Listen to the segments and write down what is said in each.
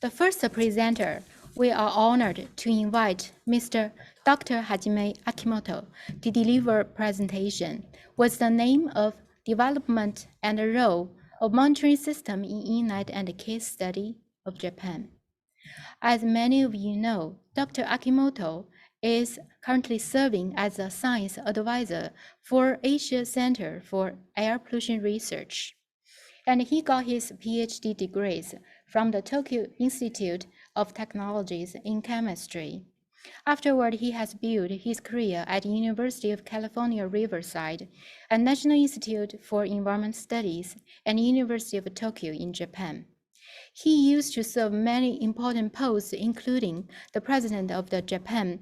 The first presenter we are honored to invite Mr. Dr. Hajime Akimoto to deliver a presentation with the name of Development and Role of Monitoring System in EANET and Case Study of Japan. As many of you know, Dr. Akimoto is currently serving as a science advisor for Asia Center for Air Pollution Research, and he got his PhD degrees from the Tokyo Institute of Technologies in Chemistry. Afterward, he has built his career at University of California, Riverside, and National Institute for Environment Studies, and University of Tokyo in Japan. He used to serve many important posts, including the president of the Japan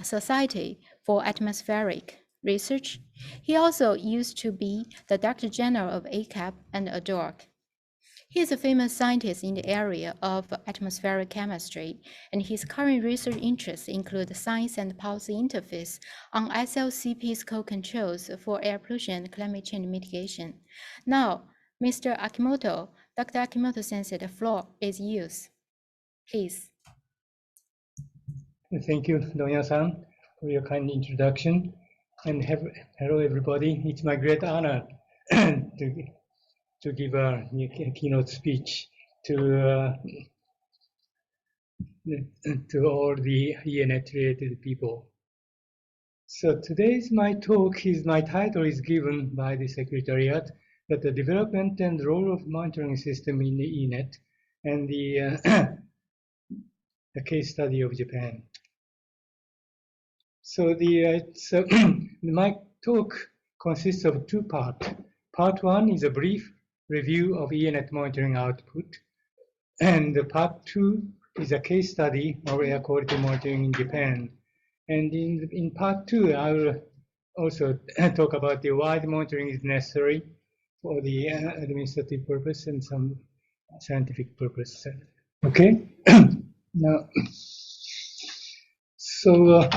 Society for Atmospheric Research. He also used to be the Director General of ACAP and ADORC. He is a famous scientist in the area of atmospheric chemistry, and his current research interests include science and policy interface on SLCP's co-controls for air pollution and climate change mitigation. Now, Mr. Akimoto, Dr. Akimoto Sensei, the floor is yours. Please. Thank you, Donya-san, for your kind introduction. And hello, everybody. It's my great honor to give a keynote speech to all the EANET-related people. So today's my title is given by the Secretariat, that the development and role of monitoring system in the EANET and the case study of Japan. So my talk consists of two parts. Part one is a brief review of EANET monitoring output, and part two is a case study of air quality monitoring in Japan. And in part two, I will also talk about why the monitoring is necessary for the administrative purpose and some scientific purpose. Okay. Now, so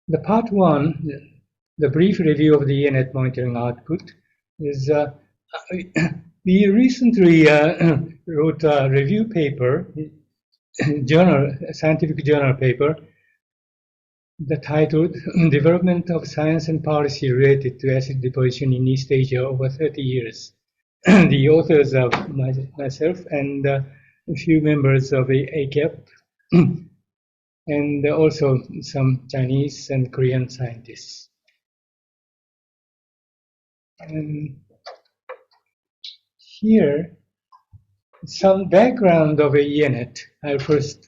the part one, the brief review of the EANET monitoring output, is we recently wrote a review paper, scientific journal paper, the titled Development of Science and Policy Related to Acid Deposition in East Asia Over 30 Years. The authors are myself and a few members of the ACAP, and also some Chinese and Korean scientists. And here, some background of EANET. I'll first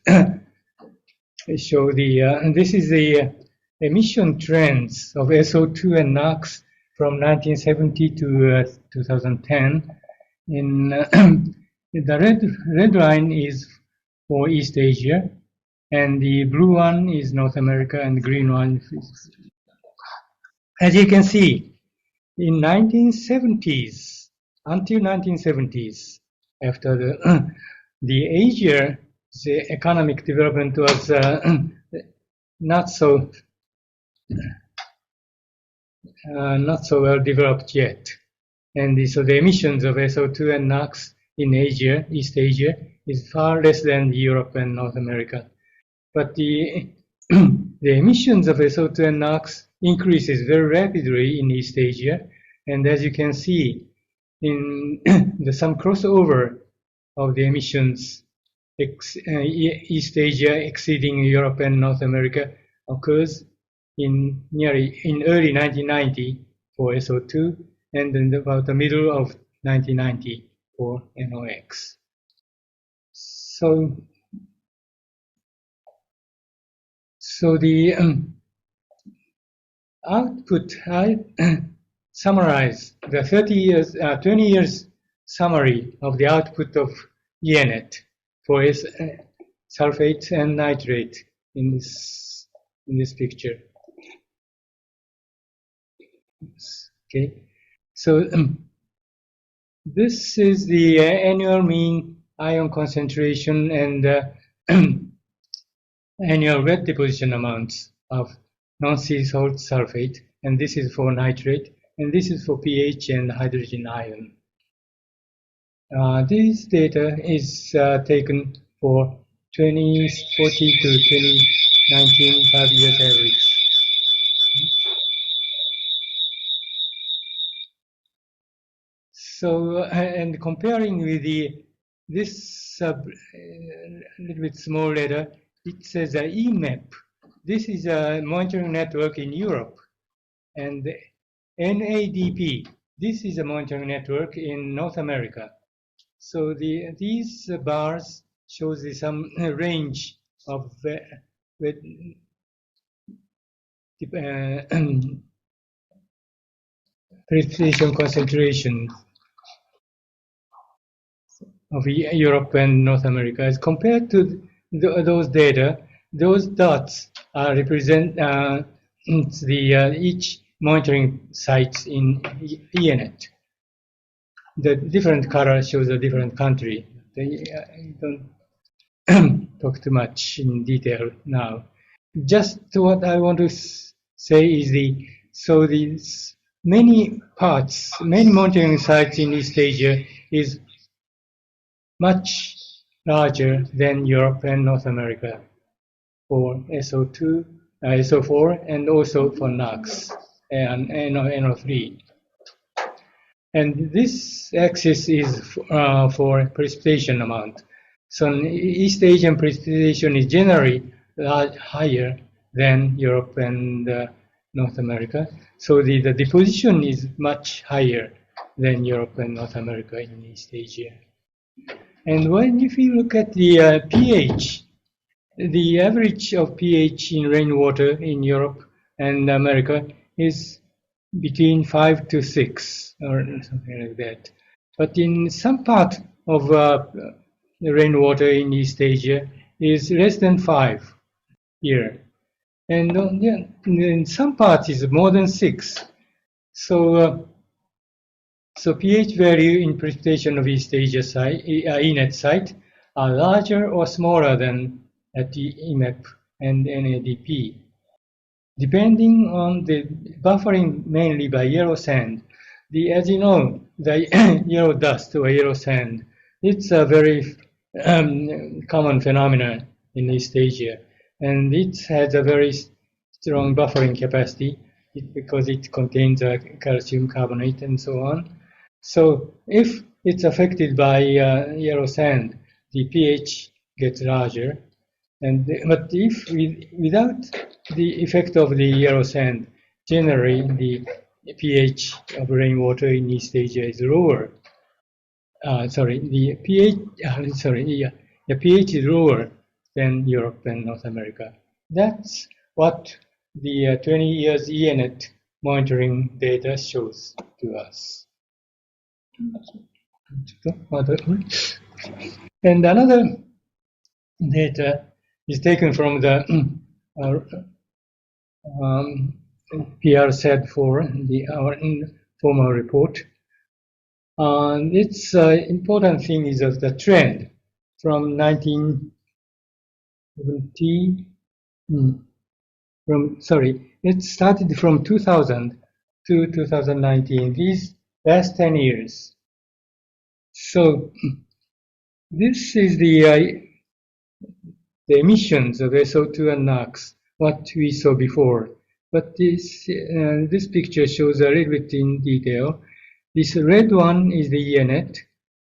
show and this is the emission trends of SO2 and NOx from 1970 to 2010. In the red line is for East Asia, and the blue one is North America, and the green one is. As you can see, in 1970s, until 1970s, after the Asia, the economic development was not so well developed yet, and so the emissions of SO2 and NOx in Asia, East Asia, is far less than Europe and North America. But the emissions of SO2 and NOx increases very rapidly in East Asia, and as you can see, in some crossover of the emissions, East Asia exceeding Europe and North America occurs in early 1990 for SO2, and then about the middle of 1990 for NOx. So the output, I summarize the 20 years summary of the output of EANET for sulfate and nitrate in this picture. Okay, so this is the annual mean ion concentration and annual wet deposition amounts of non-sea salt sulfate, and this is for nitrate, and this is for pH and hydrogen ion. This data is taken for 2040 to 2019 5 years average. So, and comparing with this little bit small letter, it says EMAP. This is a monitoring network in Europe, and NADP. This is a monitoring network in North America. So these bars shows some range of precipitation concentration of Europe and North America. As compared to those data, those dots represent each monitoring sites in EANET. The different color shows a different country. I don't talk too much in detail now. Just what I want to say is these many monitoring sites in East Asia is much larger than Europe and North America for SO2, SO4, and also for NOx and NO3. And this axis is for precipitation amount. So East Asian precipitation is generally higher than Europe and North America. So the deposition is much higher than Europe and North America in East Asia. And if you look at the pH, the average of pH in rainwater in Europe and America is between 5 to 6 or something like that. But in some part of the rainwater in East Asia is less than 5 here. And in some parts is more than 6. So pH value in precipitation of East Asia site, EANET site are larger or smaller than at the EMAP and NADP. Depending on the buffering mainly by yellow sand, as you know, the yellow dust or yellow sand, it's a very common phenomenon in East Asia, and it has a very strong buffering capacity because it contains calcium carbonate and so on. So if it's affected by yellow sand, the pH gets larger. But if without the effect of the yellow sand, generally the pH of rainwater in East Asia is lower. The pH is lower than Europe and North America. That's what the 20 years EANET monitoring data shows to us. And another data is taken from the PR said for our formal report. Its important thing is of the trend from 1970. It started from 2000 to 2019. These last 10 years. So this is the emissions of SO2 and NOx, what we saw before. But this picture shows a little bit in detail. This red one is the EANET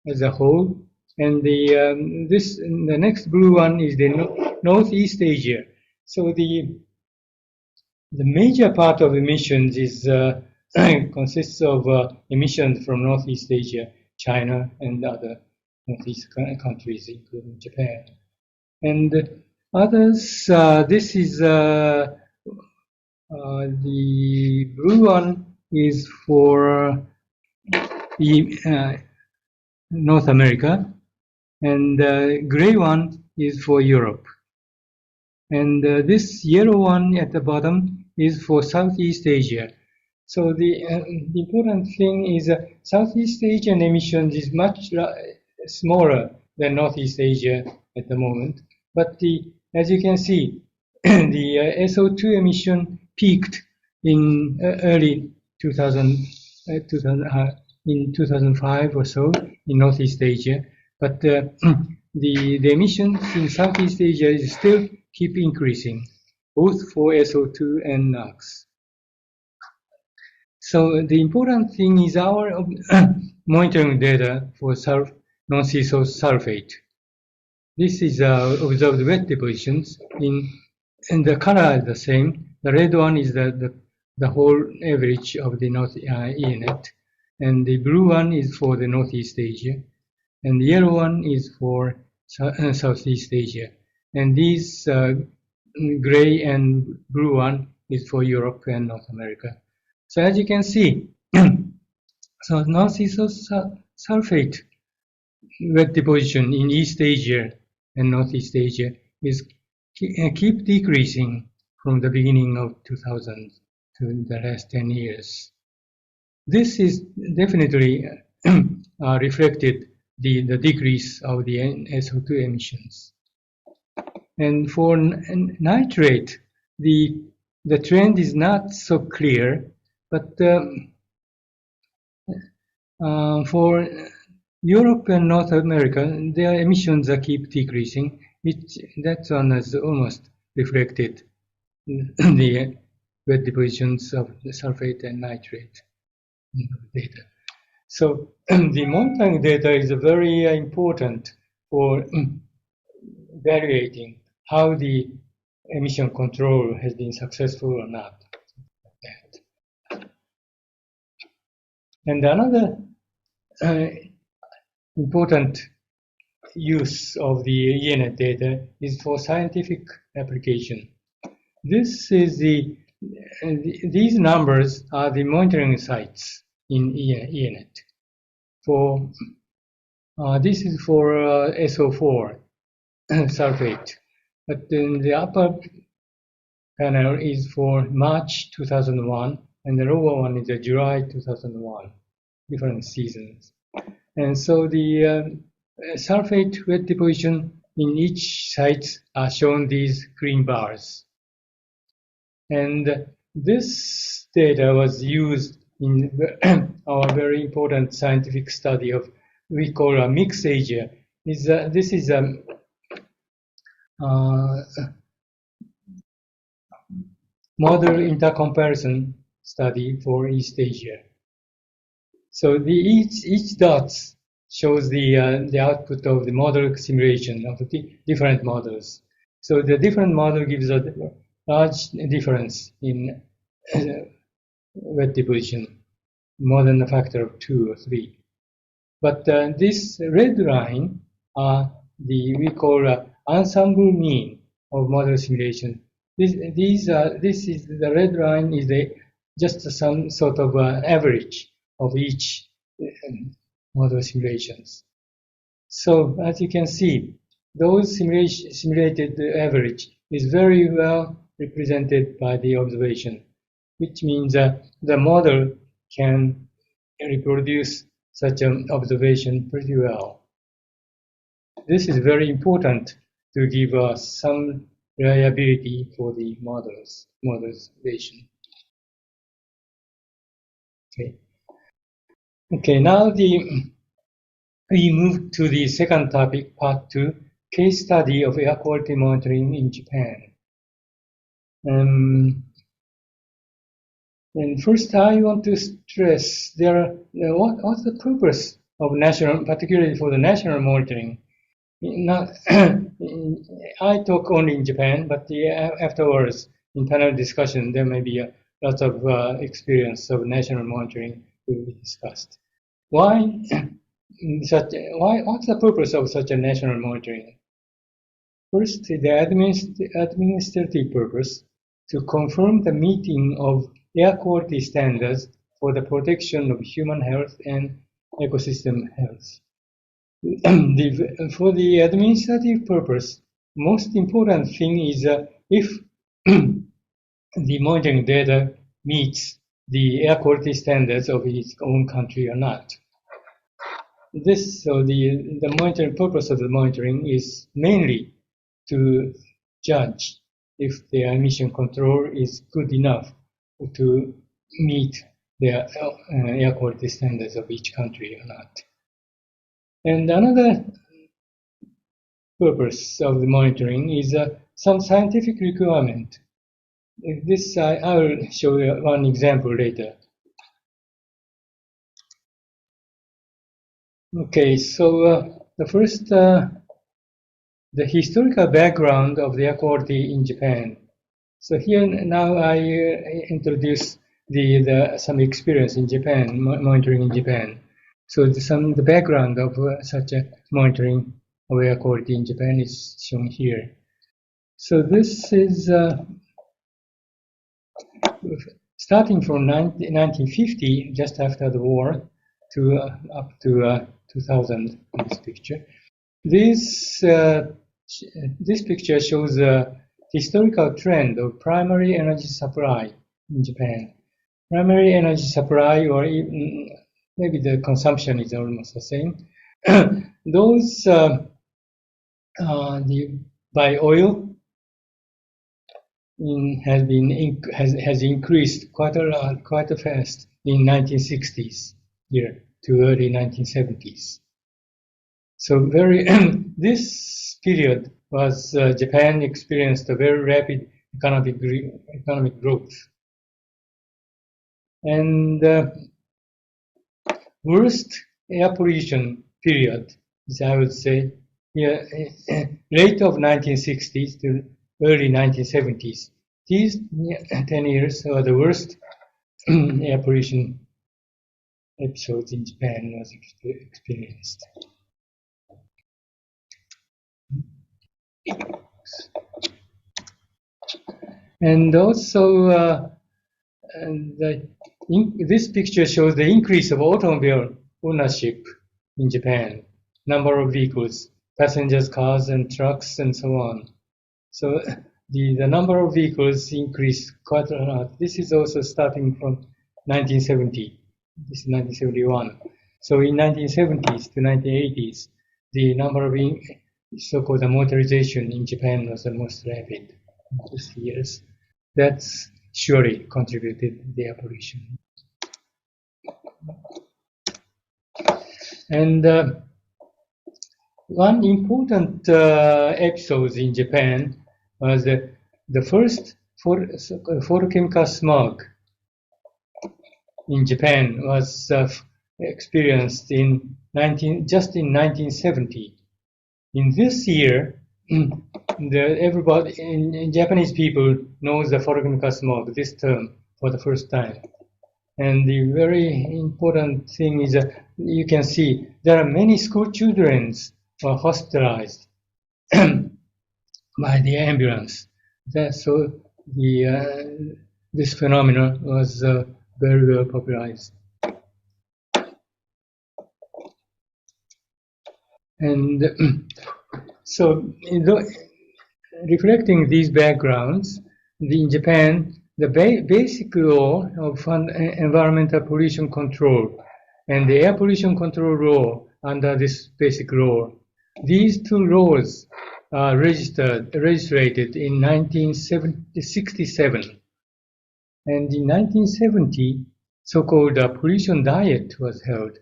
as a whole, and the next blue one is the Northeast Asia. So the major part of emissions is consists of emissions from Northeast Asia, China, and other Northeast countries, including Japan. And others, this is the blue one is for North America, and the gray one is for Europe. And this yellow one at the bottom is for Southeast Asia. So the important thing is Southeast Asian emissions is much smaller than Northeast Asia at the moment. But as you can see, the SO2 emission peaked in early in 2005 or so in Northeast Asia, but the emissions in Southeast Asia is still keep increasing, both for SO2 and NOx. So the important thing is our monitoring data for non-sea sulfate. This is observed wet depositions and the color is the same. The red one is the whole average of the North EANET, and the blue one is for the Northeast Asia, and the yellow one is for Southeast Asia, and these gray and blue one is for Europe and North America. So as you can see, so non-sea sulfate wet deposition in East Asia and Northeast Asia is keep decreasing from the beginning of 2000 to the last 10 years. This is definitely reflected the decrease of the SO2 emissions. And for nitrate, the trend is not so clear, but for Europe and North America, their emissions keep decreasing. That one is almost reflected in the wet depositions of the sulfate and nitrate data. So the monitoring data is very important for evaluating how the emission control has been successful or not. And another important use of the EANET data is for scientific application. This is these numbers are the monitoring sites in EANET. For this is for SO4 sulfate, but in the upper panel is for March 2001, and the lower one is July 2001, different seasons. And so the sulfate wet deposition in each site are shown these green bars. And this data was used in our very important scientific study of we call a mixed Asia. This is a model intercomparison study for East Asia. So each dot shows the output of the model simulation of the different models. So the different model gives a large difference in wet deposition, more than a factor of 2 or 3. But this red line are we call ensemble mean of model simulation. This is the red line is just some sort of average of each model simulations. So as you can see, those simulated average is very well represented by the observation, which means that the model can reproduce such an observation pretty well. This is very important to give us some reliability for the modelization. Okay, now we move to the second topic, part 2, case study of air quality monitoring in Japan. And first, I want to stress what's the purpose of national, particularly for the national monitoring. I talk only in Japan, but afterwards, in panel discussion, there may be a lot of experience of national monitoring will be discussed. What's the purpose of such a national monitoring? First, the administrative purpose to confirm the meeting of air quality standards for the protection of human health and ecosystem health. For the administrative purpose, most important thing is if the monitoring data meets the air quality standards of its own country or not. So the monitoring purpose of the monitoring is mainly to judge if the emission control is good enough to meet the air quality standards of each country or not. And another purpose of the monitoring is some scientific requirement. This I will show you one example later. Okay, so the first, the historical background of the air quality in Japan. So here now I introduce some experience in Japan, monitoring in Japan. So the background of such a monitoring of air quality in Japan is shown here. So this is starting from 1950, just after the war, to up to 2000. In this picture, this picture shows a historical trend of primary energy supply in Japan. Primary energy supply, or even maybe the consumption is almost the same. Those by oil has increased quite a lot, quite fast in 1960s here to early 1970s. So this period was Japan experienced a very rapid economic growth, and worst air pollution period is, I would say, late of 1960s to early 1970s. These 10 years are the worst air pollution episodes in Japan was experienced. And also, this picture shows the increase of automobile ownership in Japan, number of vehicles, passengers, cars, and trucks, and so on. So the number of vehicles increased quite a lot. This is also starting from 1970. This is 1971. So in 1970s to 1980s, the number of so-called motorization in Japan was the most rapid in those years. That's surely contributed to the air pollution. And one important episode in Japan was the first photochemical smog in Japan was experienced just in 1970. In this year, everybody in Japanese people knows the photochemical smog, this term, for the first time. And the very important thing is that you can see there are many school children who are hospitalized by the ambulance. So this phenomenon was very well popularized. And so, reflecting these backgrounds, in Japan, the basic law of environmental pollution control and the air pollution control law under this basic law, these two laws are registered in 1967. And in 1970, so-called pollution diet was held.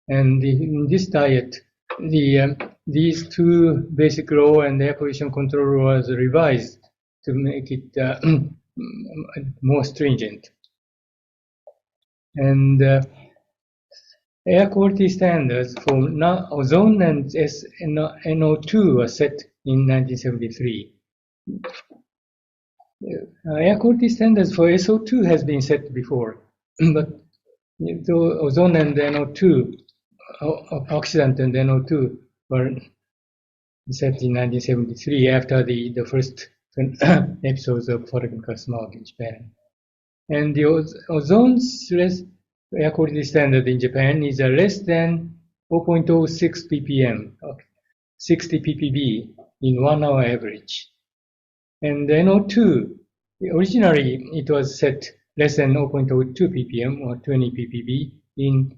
And in this diet, these two basic law and air pollution control laws revised to make it more stringent. And air quality standards for ozone and NO2 were set in 1973. Air quality standards for SO2 has been set before, but the ozone and NO2, oxidant and NO2 were set in 1973 after the first episodes of photochemical smog in Japan. And the ozone's air quality standard in Japan is less than 4.06 ppm, 60 ppb in 1 hour average. And the NO2, originally it was set less than 0.02 ppm or 20 ppb in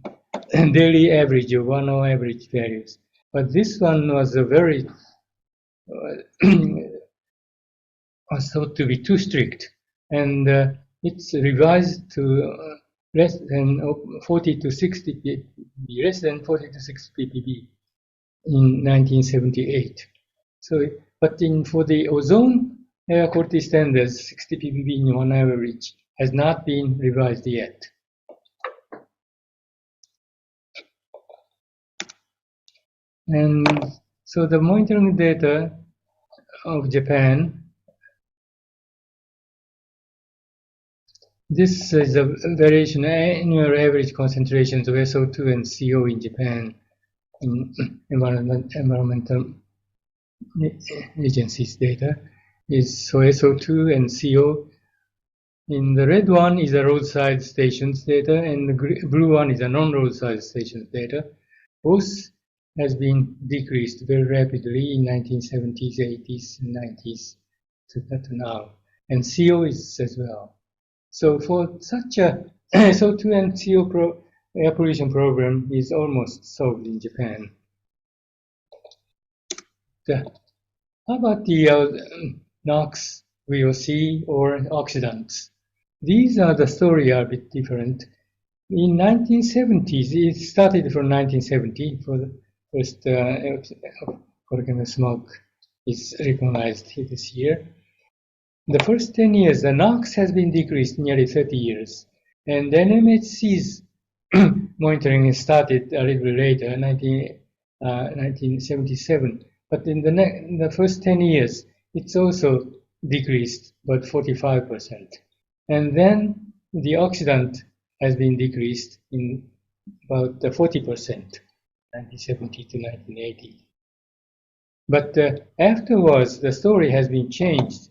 daily average of 1 hour average values. But this one was very was thought to be too strict, and it's revised to less than 40 to 60 ppb, less than 40 to 60 ppb in 1978. So, but for the ozone air quality standards, 60 ppb on average has not been revised yet. And so the monitoring data of Japan, this is a variation annual average concentrations of SO2 and CO in Japan in environmental agencies data is so SO2 and CO. In the red one is the roadside stations data, and the blue one is a non-roadside stations data. Both has been decreased very rapidly in 1970s, 80s, and 90s to now, and CO is as well. So for such a SO2 and CO air pollution problem is almost solved in Japan. How about the NOx, VOC, or oxidants? These are the story are a bit different. In 1970s, it started from 1970 for the first organic smoke is recognized this year. The first 10 years, the NOx has been decreased nearly 30 years, and the NMHC's monitoring started a little later, 1977. But in the first 10 years, it's also decreased about 45%. And then the oxidant has been decreased in about 40%, 1970 to 1980. But afterwards, the story has been changed.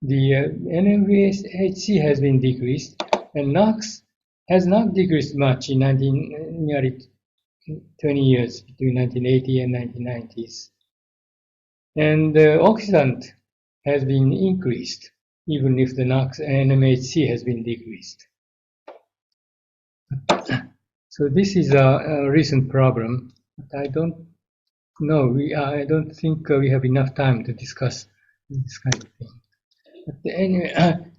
The NMHC has been decreased, and NOx has not decreased much in nearly 20 years, between 1980 and 1990s. And the oxidant has been increased, even if the NOx NMHC has been decreased. So this is a recent problem. But I don't know. I don't think we have enough time to discuss this kind of thing. But anyway,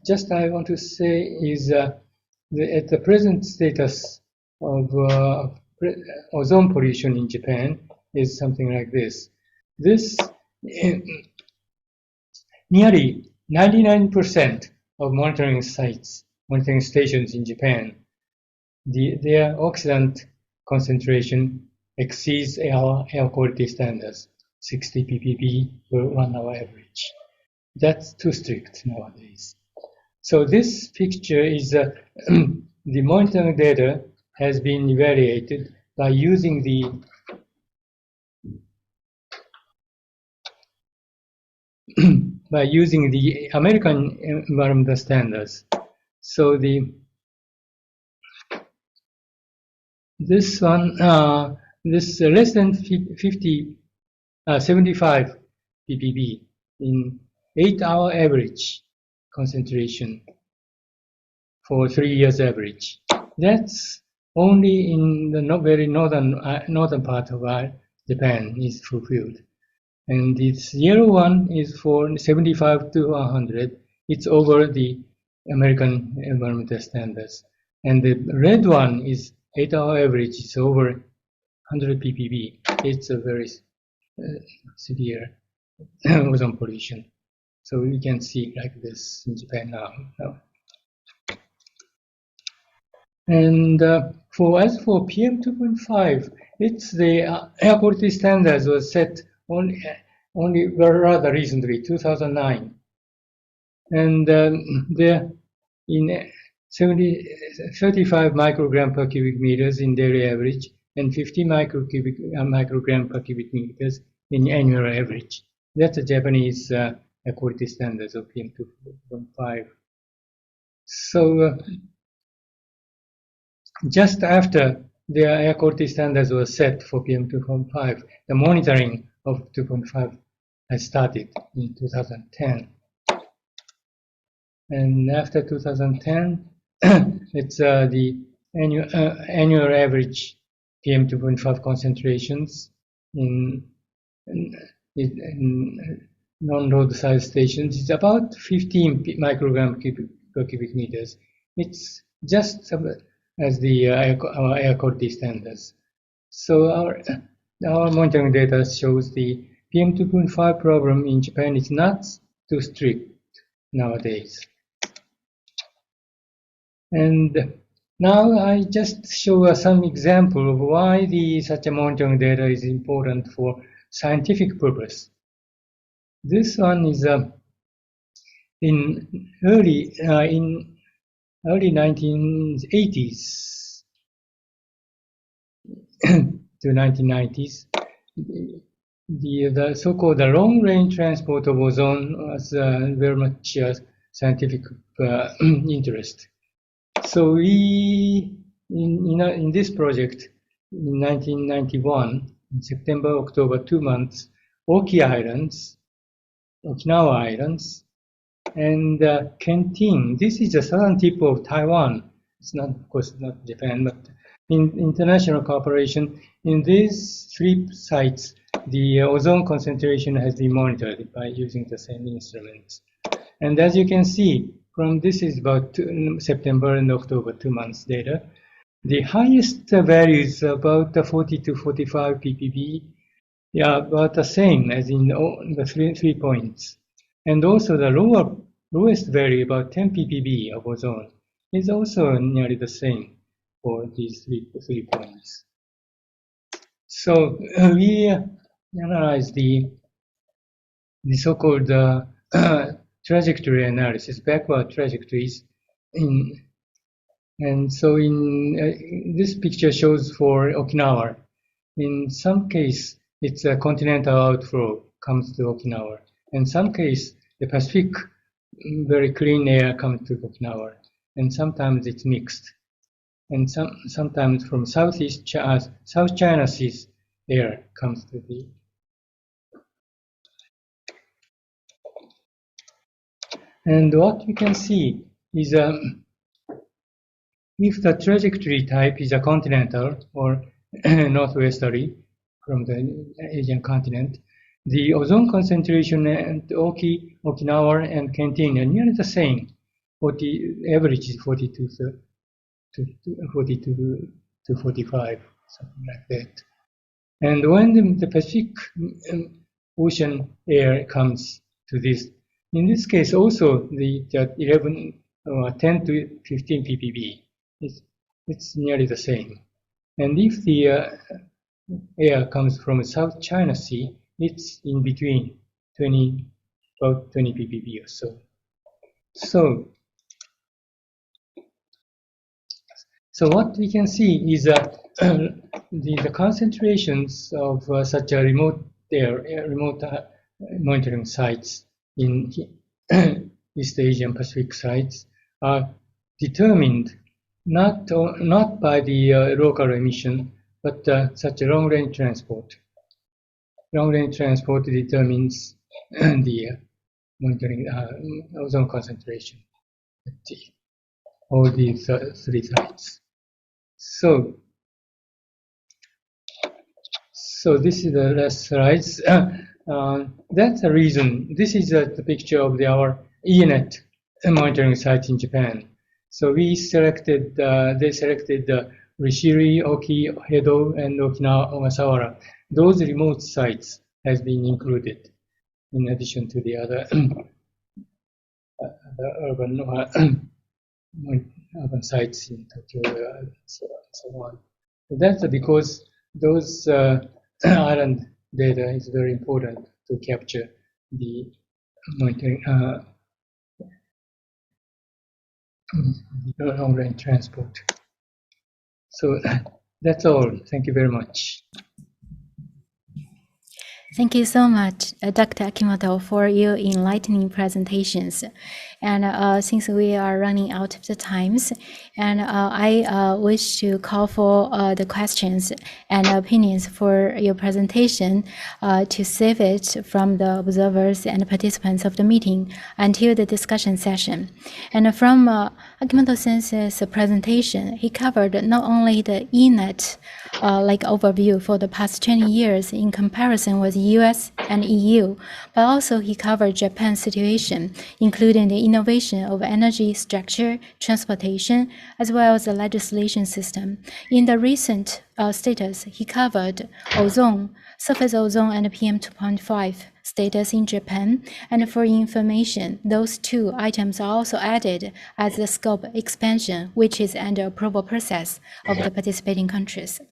just I want to say is at the present status of ozone pollution in Japan is something like this. This nearly 99% of monitoring stations in Japan, their oxidant concentration exceeds air quality standards, 60 ppb per 1 hour average. That's too strict nowadays. So this picture is the monitoring data has been evaluated by using the American environmental standards. So this one, this less than 75 ppb in 8-hour average concentration for 3 years average. That's only in the very northern part of Japan is fulfilled. And this yellow one is for 75 to 100. It's over the American environmental standards. And the red one is 8-hour average. It's over 100 ppb. It's a very severe ozone pollution. So we can see like this in Japan now. And as for PM 2.5, it's the air quality standards was set only rather recently, 2009, and they're in 35 microgram per cubic meters in daily average, and 50 microgram per cubic meters in annual average. That's the Japanese air quality standards of PM 2.5. So just after the air quality standards were set for PM 2.5, the monitoring of 2.5 has started in 2010. And after 2010, it's the annual average PM 2.5 concentrations in non-roadside stations. It's about 15 microgram per cubic meters. It's just as the our air quality standards. So our monitoring data shows the PM2.5 problem in Japan is not too strict nowadays. And now I just show some example of why such a monitoring data is important for scientific purpose. This one is in early 1980s to 1990s. The so-called long-range transport of ozone was very much scientific interest. So we, in this project, in 1991, in September, October, 2 months, Okinawa Islands, and Kentin. This is the southern tip of Taiwan. It's not, of course, not Japan, but in international cooperation, in these 3 sites, the ozone concentration has been monitored by using the same instruments. And as you can see, from this is about September and October, 2 months data. The highest value is about 40 to 45 ppb. Yeah, about the same as in the 3 points. And also the lowest value, about 10 ppb of ozone, is also nearly the same for these 3 points. So we analyze the so-called trajectory analysis, backward trajectories. And so in this picture shows for Okinawa. In some case, it's a continental outflow comes to Okinawa. In some case, the Pacific very clean air comes to Okinawa, and sometimes it's mixed. And sometimes from South China Sea's air comes to the. And what we can see is if the trajectory type is a continental or northwesterly from the Asian continent, the ozone concentration at Okinawa and Kentin are nearly the same. Average is 42 to 45, something like that. And when the Pacific Ocean air comes to this, in this case also the 10 to 15 ppb, it's nearly the same. And if the air comes from South China Sea, it's in between about 20 ppb or so. So what we can see is that the concentrations of such a remote monitoring sites in East Asian Pacific sites are determined not by the local emission, but such a long-range transport. Long-range transport determines the monitoring ozone concentration at all these 3 sites. So this is the last slides. That's the reason. This is the picture of our EANET monitoring site in Japan. So they selected Rishiri, Oki, Hedo, and Okinawa, Ogasawara. Those remote sites has been included in addition to the other urban sites in Tokyo and so on. That's because those island data is very important to capture the monitoring long-range transport. So that's all. Thank you very much. Thank you so much, Dr. Akimoto, for your enlightening presentations. And since we are running out of the times, and I wish to call for the questions and opinions for your presentation to save it from the observers and participants of the meeting until the discussion session. And from Akimoto-sensei's presentation, he covered not only the EANET overview for the past 20 years in comparison with US and EU, but also he covered Japan's situation, including the innovation of energy structure, transportation, as well as the legislation system. In the recent status, he covered ozone, surface ozone, and PM 2.5 status in Japan. And for information, those two items are also added as the scope expansion, which is under approval process of the participating countries.